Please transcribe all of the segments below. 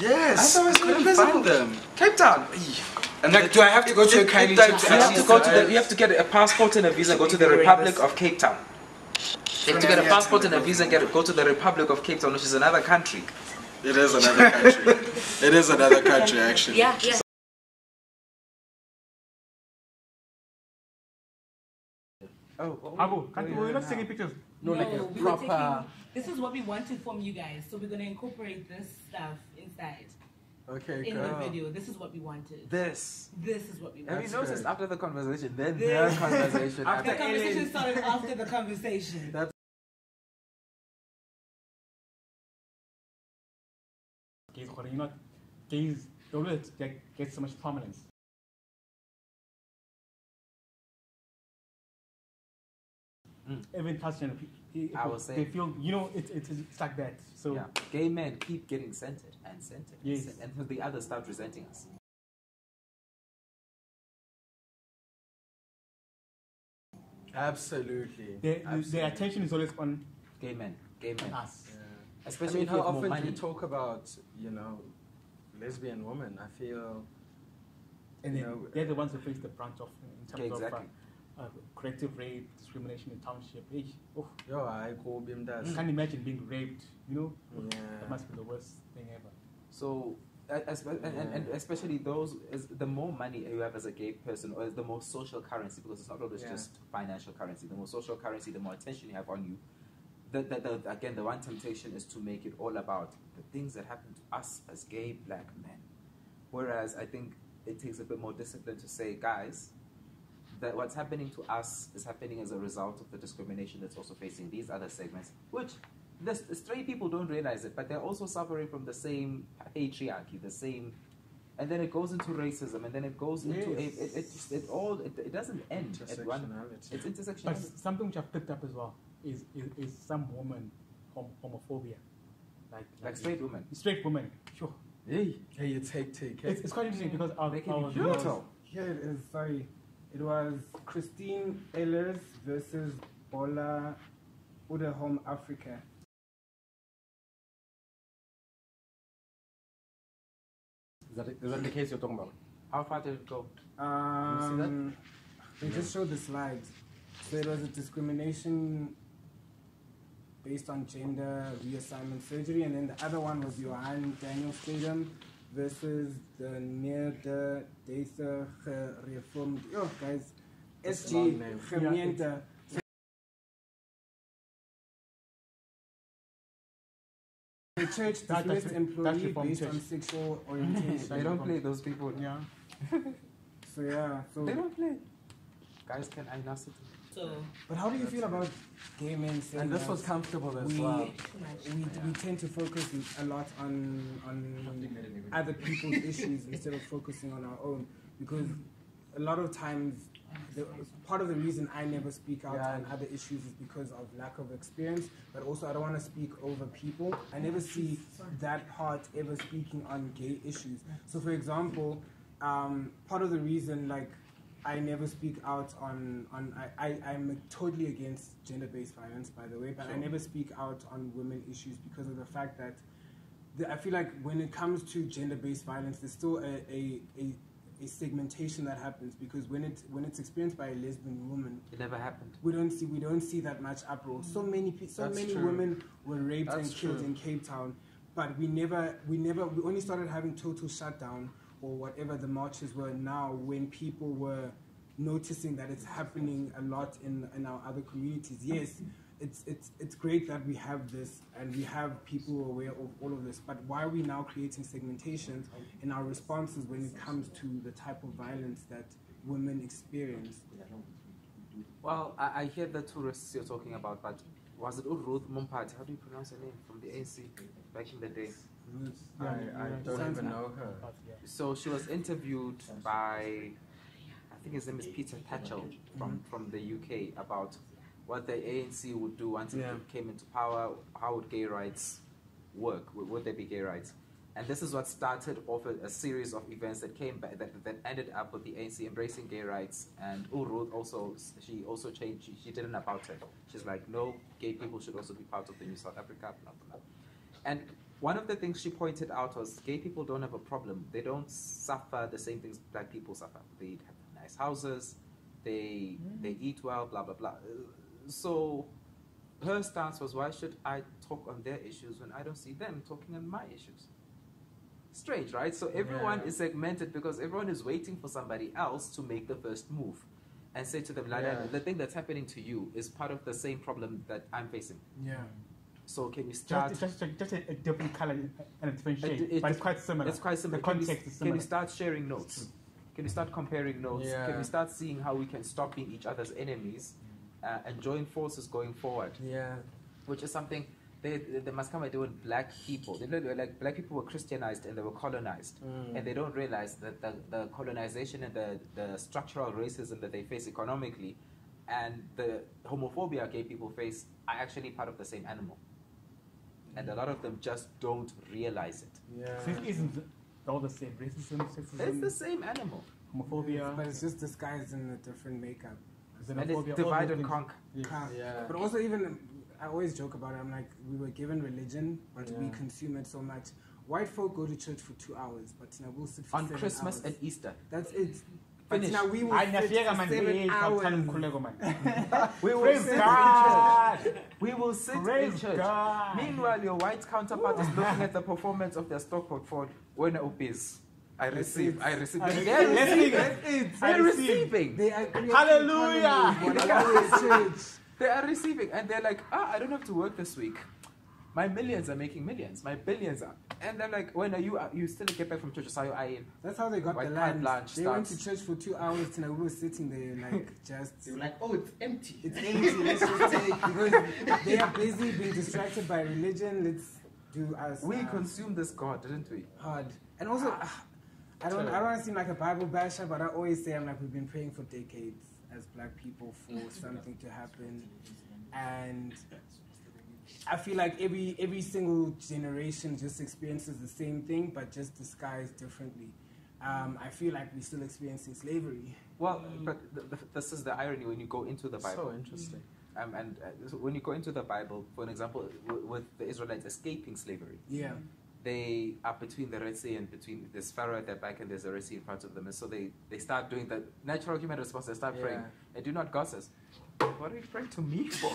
Yes. I couldn't find them. Cape Town. And like, do I have to go to a Kanye to You have to get a passport and a visa and go to the Republic of Cape Town. You have to get a passport and a visa and go to the Republic of Cape Town, which is another country. It is another country. It is another country, actually. Yeah, yeah. Abu, we're not taking pictures. No, like a proper... This is what we wanted from you guys, so we're going to incorporate this stuff inside. Okay, in the video. This is what we wanted. This is what we wanted. Have you noticed after the conversation, then their conversation? The conversation started after the conversation. That's gays, you know, gays don't get so much prominence. Even transgender people, I will say, they feel, you know, it's like that. So yeah. Gay men keep getting centered and centered, yes, until the others start resenting us. Absolutely. Their attention is always on gay men, us. Yeah. Especially how often do you talk about, you know, lesbian women? I feel, and they're the ones who face the brunt of in terms exactly. of corrective rape, discrimination in township. I can't imagine being raped. You know, yeah. That must be the worst thing ever. So, and especially the more money you have as a gay person, or the more social currency, because it's not always just financial currency. The more social currency, the more attention you have on you. Again, the one temptation is to make it all about the things that happen to us as gay black men. Whereas I think it takes a bit more discipline to say, guys, that what's happening to us is happening as a result of the discrimination that's also facing these other segments, which the straight people don't realize it, but they're also suffering from the same patriarchy, the same, and then it goes into racism, and then it goes into it doesn't end at one. It's intersectionality. But something which I've picked up as well is some woman homophobia, like straight women. Straight women, sure. Hey, it's hectic. It's quite interesting because Here it is. Sorry. It was Christine Ehlers versus Bola Udehome Africa. Is that the case you're talking about? How far did it go? You see that? They just showed the slides. So it was a discrimination based on gender reassignment surgery, and then the other one was Johan Daniel Stadium versus the Neerde Deither Reformed. Oh, guys, SG Gemiente. The church dismissed employee based on sexual orientation. They don't play those people. Yeah. So they don't play. Guys can agnacity. But how do you feel about gay men saying and this was comfortable as well? We tend to focus a lot on other people's issues instead of focusing on our own, because a lot of times part of the reason I never speak out on other issues is because of lack of experience, but also I don't want to speak over people. I never see that part ever speaking on gay issues. So for example, part of the reason I never speak out I'm totally against gender-based violence, by the way, but I never speak out on women issues because of the fact that I feel like when it comes to gender-based violence, there's still a segmentation that happens, because when it's experienced by a lesbian woman, it never happened. We don't see that much uproar. So many women were raped and killed in Cape Town, but we only started having total shutdown or whatever the marches were now when people were noticing that it's happening a lot in our other communities. Yes, it's great that we have this and we have people aware of all of this, but why are we now creating segmentations in our responses when it comes to the type of violence that women experience? Well, I hear the tourists you're talking about, but was it Ruth Mumpati? How do you pronounce her name? From the ANC back in the day. I don't even know her. So she was interviewed by, I think his name is Peter Tatchell from the UK, about what the ANC would do once it came into power. How would gay rights work? Would there be gay rights? And this is what started off a series of events that came back, that ended up with the ANC embracing gay rights. And Ruth she also changed. She did an about it. She's like, no, gay people should also be part of the new South Africa. Blah blah blah. And one of the things she pointed out was gay people don't have a problem. They don't suffer the same things black people suffer. They have nice houses, they eat well, blah, blah, blah. So her stance was, why should I talk on their issues when I don't see them talking on my issues? Strange, right? So everyone is segmented because everyone is waiting for somebody else to make the first move and say to them, the thing that's happening to you is part of the same problem that I'm facing. Yeah. So can we start... Just a different color and a different shade, but it's quite similar. It's quite similar. The context is similar. Can we start sharing notes? Can we start comparing notes? Yeah. Can we start seeing how we can stop being each other's enemies and join forces going forward? Yeah. Which is something they must come and do with black people. They know, like, black people were Christianized and they were colonized. And they don't realize that the colonization and the structural racism that they face economically and the homophobia gay people face are actually part of the same animal. And a lot of them just don't realize it. Yeah. So it isn't all the same. Racism, sexism, It's the same animal. homophobia. But it's just disguised in a different makeup. And it's xenophobia, all divide those and things. conquer. Yeah. But also even, I always joke about it, I'm like, we were given religion, but we Yeah. consume it so much. White folk go to church for 2 hours, but now we'll sit for On 7 Christmas hours. and Easter. That's it. But Finish. now we will I sit nafika for man 7 hours. We will Praise sit God. in church. We will sit in Praise church. God. Meanwhile, your white counterpart is looking at the performance of their stock portfolio. When obese, I receive. I They're receive. receiving. It. I They're receive. receiving. They are creating Hallelujah. economies while we're in church. They are receiving, and they're like, I don't have to work this week. My millions are making millions. My billions are. And they're like, when are you still get back from church? So you are in. That's how they got White the card land. blanche They went to starts. church for 2 hours and we were sitting there like just... They were like, oh, it's empty. It's empty, let's just take, because they are busy being distracted by religion, let's do us We consumed this God, didn't we? hard. And also, I don't want to seem like a Bible basher, but I always say, I'm like, we've been praying for decades as black people for something to happen. And I feel like every single generation just experiences the same thing, but just disguised differently. I feel like we're still experiencing slavery. Well, but this is the irony when you go into the Bible. So interesting. So when you go into the Bible, for an example, with the Israelites escaping slavery, Yeah. they are between the Red Sea and between there's Pharaoh at their back and there's the Red Sea in front of them. And so they start doing the natural human response. They start praying. And do not God says, what are you praying to me for?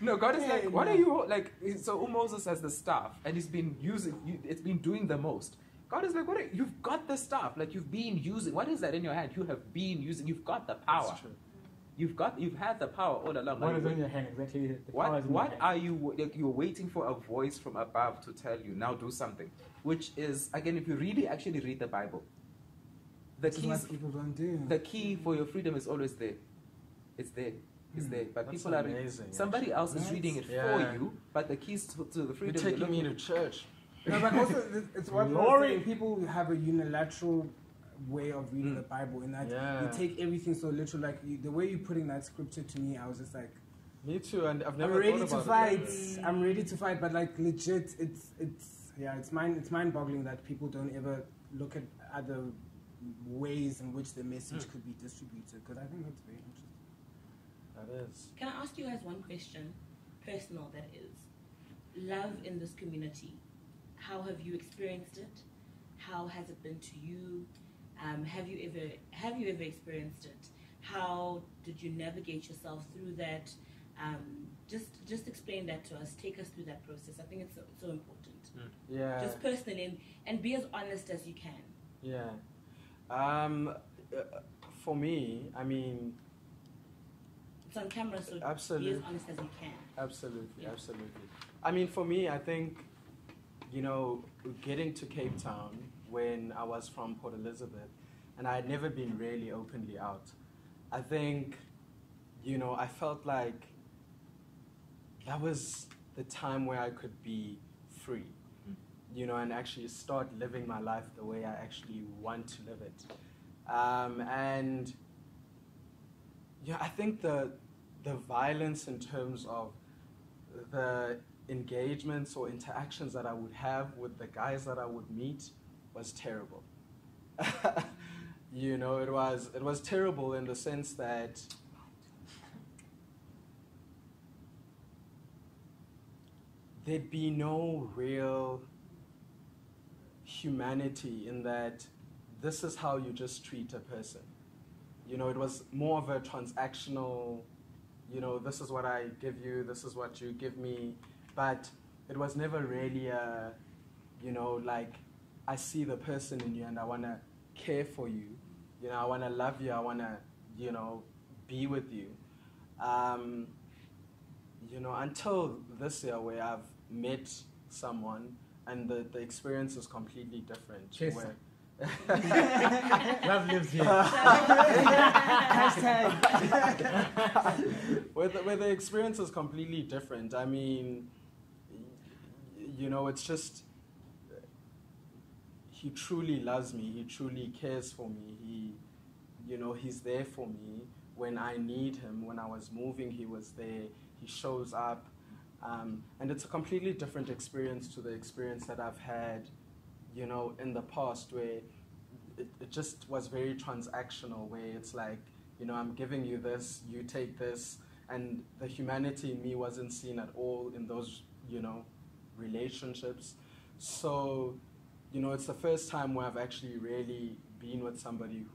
No, God is like, what are you, like, so Moses has the staff and he's been using, it's been doing the most. God is like, you've got the staff, like you've been using, what is that in your hand? You have been using, you've got the power. That's true. You've had the power all along. What is in your hand exactly? The power is in your What hand. are you, like, you're waiting for a voice from above to tell you, now do something. Which is, again, if you really actually read the Bible, This is what people don't do. the key for your freedom is always there. It's there. It's there. But That's people are, amazing, somebody else is reading it Yeah. for you, but the keys to the freedom You're taking me to church. No, but also, it's what we're saying. People have a unilateral way of reading the Bible, in that you take everything so literal. Like the way you're putting that scripture to me, I was just like, Me too, and I've I'm never ready thought to about fight. it. I'm ready to fight, but like legit, it's mind-boggling that people don't ever look at other ways in which the message could be distributed. Because I think that's very interesting. That is. Can I ask you guys one question, personal that is? Love in this community, how have you experienced it? How has it been to you? Have you ever experienced it? How did you navigate yourself through that? Just explain that to us. Take us through that process. I think it's so important. Yeah. Just personally, and be as honest as you can. Yeah. For me, I mean, It's on camera, so Absolutely. be as honest as you can. absolutely, Yeah. absolutely. I mean, for me, I think, getting to Cape Town when I was from Port Elizabeth, and I had never been really openly out, I think, I felt like that was the time where I could be free, and actually start living my life the way I actually want to live it. And I think the violence in terms of the engagements or interactions that I would have with the guys that I would meet was terrible. It was terrible in the sense that . there'd be no real humanity in that this is how you just treat a person. You know, it was more of a transactional, you know, this is what I give you, this is what you give me, but it was never really a, you know, like, I see the person in you and I want to care for you. You know, I want to love you, I want to, you know, be with you. You know, until this year where I've met someone and the experience is completely different. Cheers. Where Love lives here. where the experience is completely different. I mean, you know, it's just, he truly loves me. He truly cares for me. He, you know, he's there for me when I need him. When I was moving, he was there. He shows up. And it's a completely different experience to the experience that I've had, you know, in the past, where it just was very transactional, where it's like, you know, I'm giving you this, you take this, and the humanity in me wasn't seen at all in those, you know, relationships. So, you know, it's the first time where I've actually really been with somebody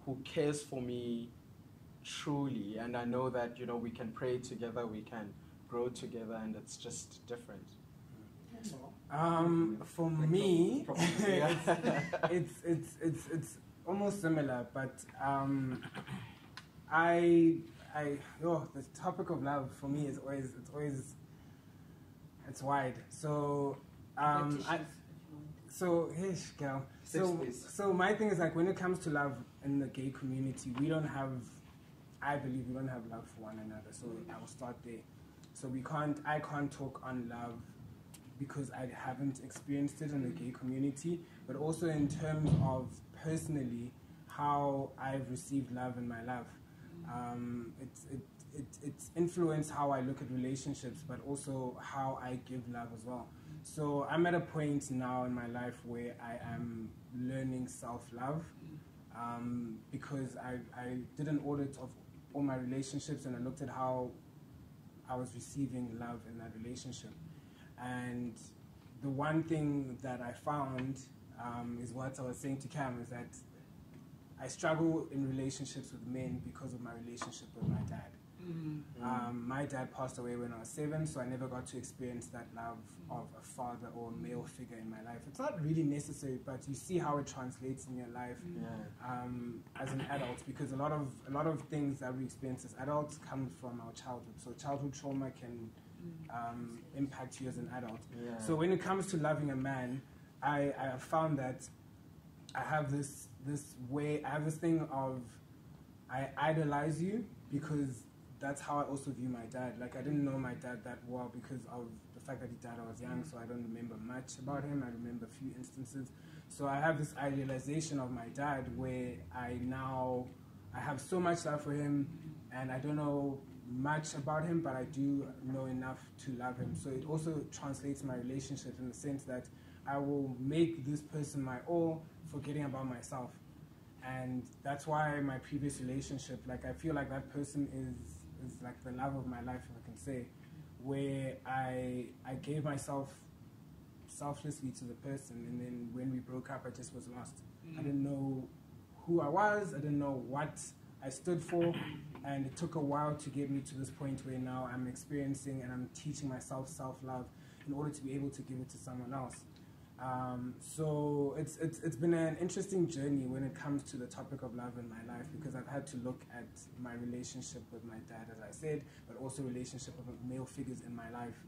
who cares for me truly, and I know that, you know, we can pray together, we can grow together, and it's just different. For me, it's almost similar, but the topic of love for me is always it's wide. So girl. So my thing is, like, when it comes to love in the gay community, I believe we don't have love for one another. So I will start there. So I can't talk on love because I haven't experienced it in the gay community, but also in terms of personally how I've received love in my life. It's influenced how I look at relationships, but also how I give love as well. So I'm at a point now in my life where I am learning self-love, because I did an audit of all my relationships and I looked at how I was receiving love in that relationship. And the one thing that I found is what I was saying to Cam, is that I struggle in relationships with men because of my relationship with my dad. My dad passed away when I was 7, so I never got to experience that love of a father or a male figure in my life. It's not really necessary, but you see how it translates in your life as an adult, because a lot of things that we experience as adults come from our childhood. So childhood trauma can impact you as an adult. So when it comes to loving a man, I have found that I have this thing of, I idolize you because that's how I also view my dad. Like, I didn't know my dad that well because of the fact that he died I was young, so I don't remember much about him. I remember a few instances. So I have this idealization of my dad where I have so much love for him, and I don't know much about him, but I do know enough to love him. So it also translates my relationship in the sense that I will make this person my all, forgetting about myself. And that's why my previous relationship, like, I feel like that person is like the love of my life, if I can say, where I gave myself selflessly to the person, and then when we broke up, I just was lost. I didn't know who I was, I didn't know what I stood for, and it took a while to get me to this point where now I'm experiencing and I'm teaching myself self-love in order to be able to give it to someone else. So it's been an interesting journey when it comes to the topic of love in my life, because I've had to look at my relationship with my dad, as I said, but also relationship with male figures in my life.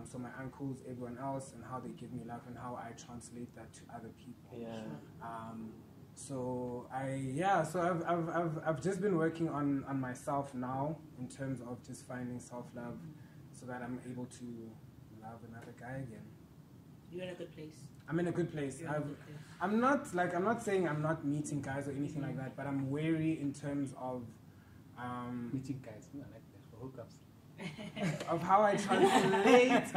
So my uncles, everyone else, and how they give me love and how I translate that to other people. So I've just been working on myself now in terms of just finding self-love, so that I'm able to love another guy again. You're in a good place. I'm in a good place. I'm not saying I'm not meeting guys or anything like that, but I'm wary in terms of Meeting guys, I like that for hookups. of how I translate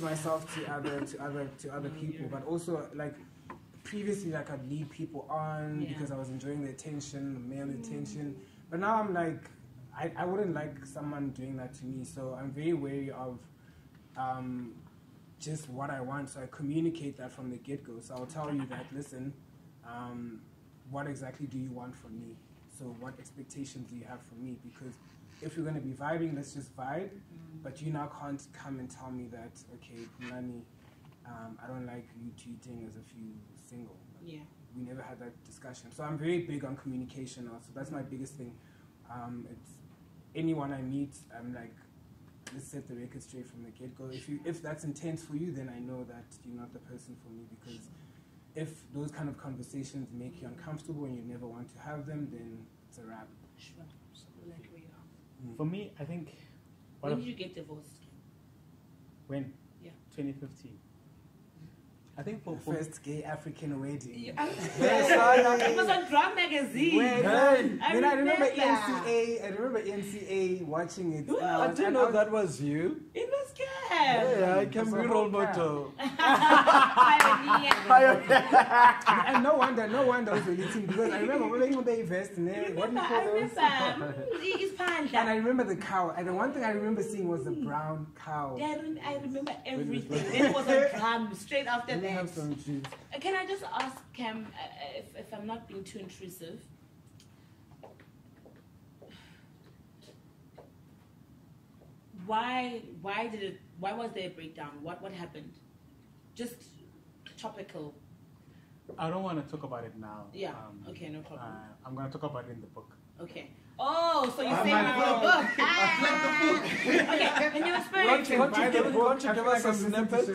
myself to other people, but also, like, previously, like, I'd lead people on because I was enjoying the attention, the male attention. But now I'm like, I wouldn't like someone doing that to me, so I'm very wary of just what I want. So I communicate that from the get-go. So I'll tell you that, listen, what exactly do you want from me? So what expectations do you have from me? Because if you're going to be vibing, let's just vibe. But you now can't come and tell me that, okay, Phumlani, I don't like you tweeting as if you single. Yeah. We never had that discussion. So I'm very big on communication now. So that's my biggest thing. It's anyone I meet, I'm like, let's set the record straight from the get-go. If that's intense for you, then I know that you're not the person for me, because if those kind of conversations make you uncomfortable and you never want to have them, then it's a wrap. Sure. Like where you are. For me, I think... When did you get divorced? When? Yeah. 2015. I think for first gay African wedding. Yeah. It was on Drum Magazine. I remember NCA. I remember NCA watching it. I didn't know that was you. It was good. Yeah, I can be role model. And no wonder I was relating, because I remember when they vest and what do you call those? And I remember the cow. And the one thing I remember seeing was the brown cow. Yeah, I remember everything. It was a drum straight after that. Have some juice. Can I just ask Cam, if I'm not being too intrusive, why was there a breakdown? What happened? Just topical. I don't want to talk about it now. Yeah. Okay, no problem. I'm going to talk about it in the book. Okay. Oh, so you're saying the book? Okay, and you want to give us a snippet?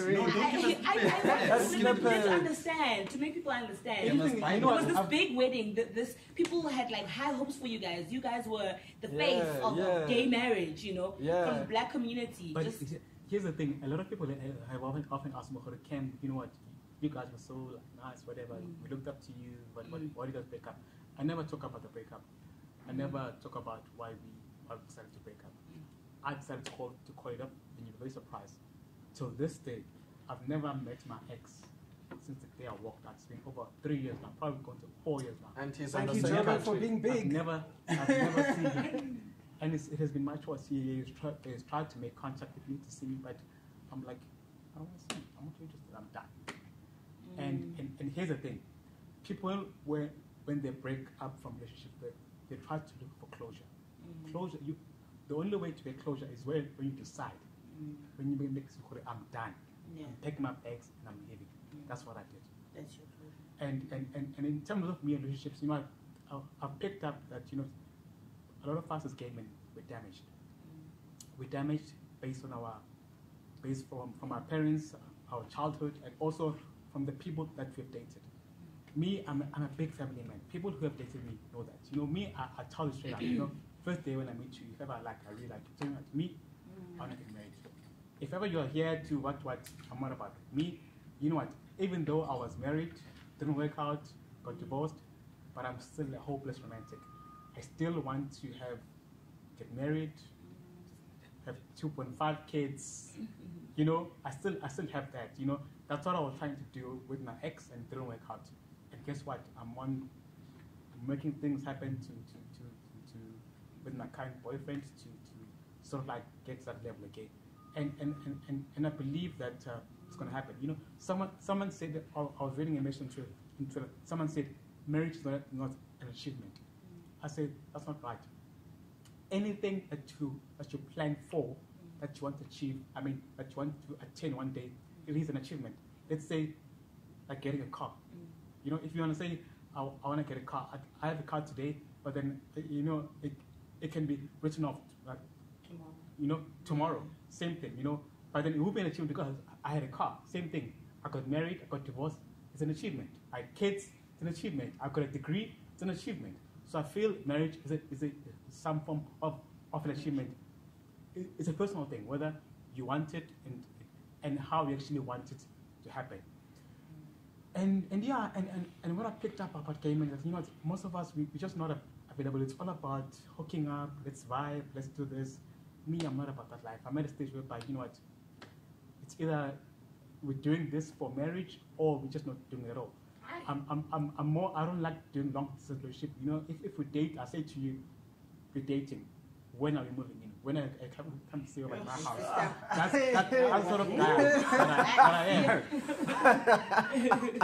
To make people understand. It was this big wedding. This people had like high hopes for you guys. You guys were the face of gay marriage, you know, from the black community. But here's the thing: a lot of people have often asked me, "Ken, you know what? You guys were so nice, whatever. We looked up to you, but why did you guys break up?" I never talk about the breakup. I never talk about why we decided to break up. I decided to call it up, and you're very surprised. Till this day, I've never met my ex since the day I walked out. It's been over 3 years now, probably going to 4 years now. And he's Thank you, German, for being big. I've never seen him. And it has been my choice. He has tried to make contact with me to see me, but I'm like, I don't want to see him. I'm not interested. I'm done. And here's the thing: people, when they break up from relationships, they try to look for closure. Closure. The only way to get closure is when you decide. When you make I'm done. Yeah. I'm taking my bags and I'm leaving. That's what I did. That's your closure. And in terms of me and relationships, you know, I've picked up that, you know, a lot of us as gay men were damaged. We're damaged based from our parents, our childhood, and also from the people that we've dated. Me, I'm a big family man. People who have dated me know that. You know, me, I tell you straight up, you know, first day when I meet you, if ever I really like you, me, I want to get married. If ever you're here to what, I'm not about it. Me, you know what, even though I was married, didn't work out, got divorced, but I'm still a hopeless romantic. I still want to get married, have 2.5 kids, you know, I still have that, you know. That's what I was trying to do with my ex, and it didn't work out. And guess what? I'm making things happen with my current boyfriend to sort of like get to that level again. And I believe that it's going to happen. You know, someone said that, I was reading a message on Twitter. Someone said marriage is not an achievement. I said that's not right. Anything that you plan for, that you want to achieve, that you want to attain one day, it is an achievement. Let's say, like getting a car. You know, if you want to say, I want to get a car, I have a car today, but then, you know, it can be written off, like, tomorrow. You know, tomorrow. Same thing, you know. But then it will be an achievement because I had a car. Same thing. I got married, I got divorced, it's an achievement. I had kids, it's an achievement. I got a degree, it's an achievement. So I feel marriage is some form of an achievement. It's a personal thing, whether you want it and how you actually want it to happen. And what I picked up about gay men is, you know, most of us, we're just not available. It's all about hooking up, let's vibe, let's do this. Me, I'm not about that life. I'm at a stage whereby, you know what, it's either we're doing this for marriage or we're just not doing it at all. I'm more, I don't like doing long distance relationship. You know, if we date, I say to you, we're dating. When are we moving in? When I come to see you at my house? That's sort of guy that I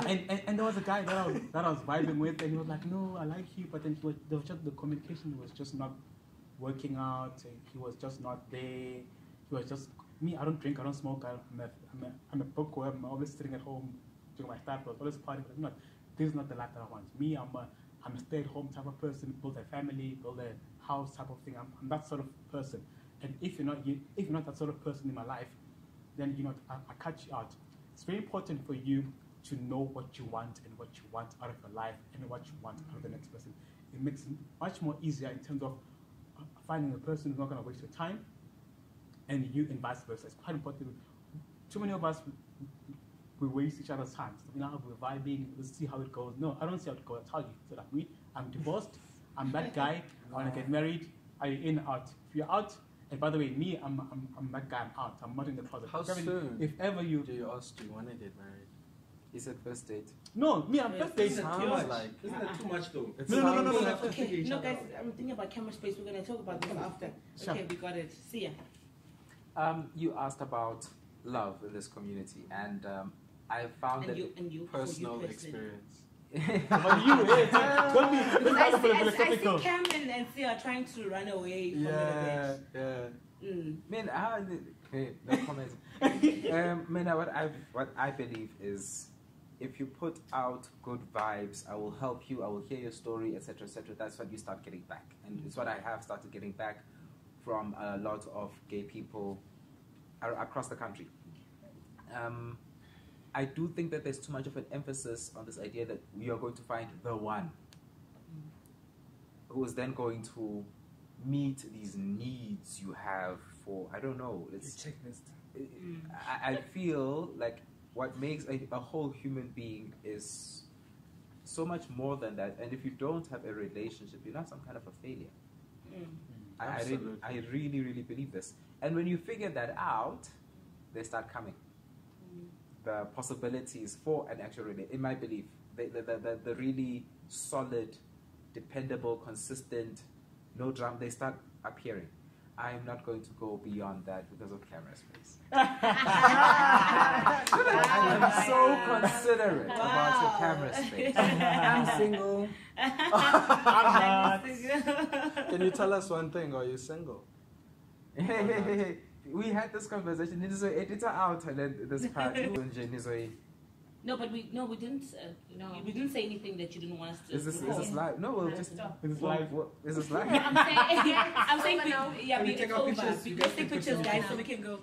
am. And there was a guy that I was vibing with, and he was like, no, I like you, but then the communication was just not working out. He was just not there. He was just me. I don't drink. I don't smoke. I'm a bookworm. I'm always sitting at home doing my stuff. I was always partying. But this is not the life that I want. Me, I'm a stay-at-home type of person. Build a family, build a house type of thing. I'm that sort of person. And if you're not that sort of person in my life, then I cut you out. It's very important for you to know what you want and what you want out of your life and what you want out of the next person. It makes it much more easier in terms of finding a person who's not going to waste your time, and you and vice versa. It's quite important. Too many of us, we waste each other's time. So now we're vibing, let's see how it goes. No, I don't see how it goes. I tell you. So like I'm divorced, I'm that guy, I want to get married. Are you in or out? If you're out, and by the way, me, I'm that guy, I'm out. I'm not in the closet. How soon? If ever you... Do you ask, do you want to get married? He said first date. No, me, I'm first date. Isn't that too much though? No. Okay, no guys, I'm thinking about camera space. We're going to talk about this after. Okay, we got it. See ya. You asked about love in this community, and I found that personal experience. But you, don't be I see Cam and Sia trying to run away from it a bit. Man, no comments. Man, what I believe is, if you put out good vibes, I will help you, I will hear your story, etc., etc. That's what you start getting back, and it's what I have started getting back from a lot of gay people across the country. I do think that there's too much of an emphasis on this idea that we are going to find the one who is then going to meet these needs you have for, I don't know, it's checklist. I feel like what makes a whole human being is so much more than that, and if you don't have a relationship, you're not some kind of a failure. I really, really believe this. And when you figure that out, they start coming. The possibilities for an actual relationship, in my belief, the really solid, dependable, consistent, no drama, they start appearing. I'm not going to go beyond that because of camera space. I'm so considerate about your camera space. I'm single. Can you tell us one thing? Are you single? Hey. We had this conversation. It is editor out and then this part. No, but we didn't. We didn't say anything that you didn't want us to. Is this live? No, we'll just. Is this live? Is this live? I'm saying, yeah, it's over. We can take pictures, guys, so we can go.